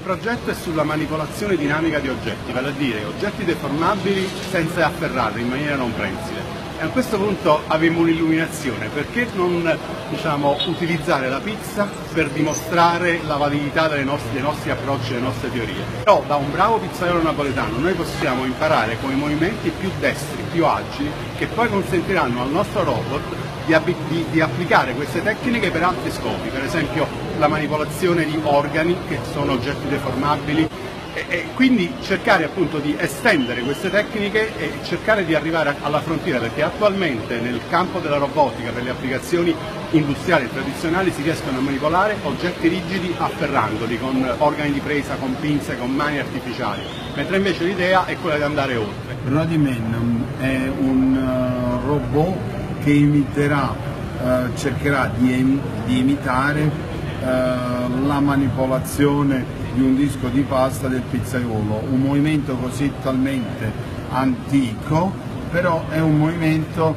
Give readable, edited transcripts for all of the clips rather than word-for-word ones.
progetto è sulla manipolazione dinamica di oggetti, vale a dire oggetti deformabili senza afferrarli in maniera non prensile. E a questo punto avevamo un'illuminazione: perché non utilizzare la pizza per dimostrare la validità dei nostri approcci, delle nostre teorie? Però da un bravo pizzaiolo napoletano noi possiamo imparare con i movimenti più destri, più agili, che poi consentiranno al nostro robot di applicare queste tecniche per altri scopi, per esempio la manipolazione di organi che sono oggetti deformabili, e quindi cercare appunto di estendere queste tecniche e cercare di arrivare alla frontiera, perché attualmente nel campo della robotica per le applicazioni industriali e tradizionali si riescono a manipolare oggetti rigidi afferrandoli con organi di presa, con pinze, con mani artificiali, mentre invece l'idea è quella di andare oltre. Rodiman è un robot che cercherà di imitare la manipolazione di un disco di pasta del pizzaiolo, un movimento così talmente antico, però è un movimento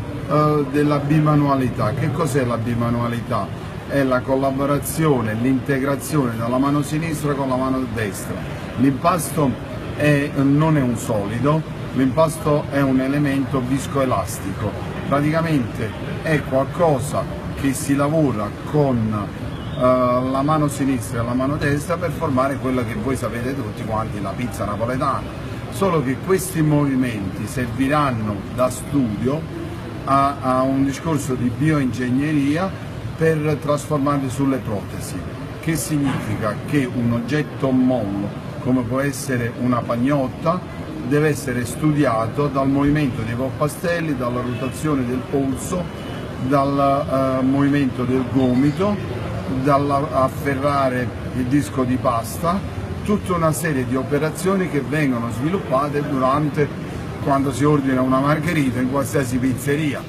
della bimanualità. Che cos'è la bimanualità? È la collaborazione, l'integrazione dalla mano sinistra con la mano destra. L'impasto non è un solido, l'impasto è un elemento viscoelastico, praticamente è qualcosa che si lavora con la mano sinistra e la mano destra per formare quella che voi sapete tutti quanti, la pizza napoletana, solo che questi movimenti serviranno da studio a un discorso di bioingegneria per trasformarli sulle protesi, che significa che un oggetto mollo, come può essere una pagnotta, deve essere studiato dal movimento dei polpastrelli, dalla rotazione del polso, dal movimento del gomito, dall'afferrare il disco di pasta, tutta una serie di operazioni che vengono sviluppate quando si ordina una margherita in qualsiasi pizzeria.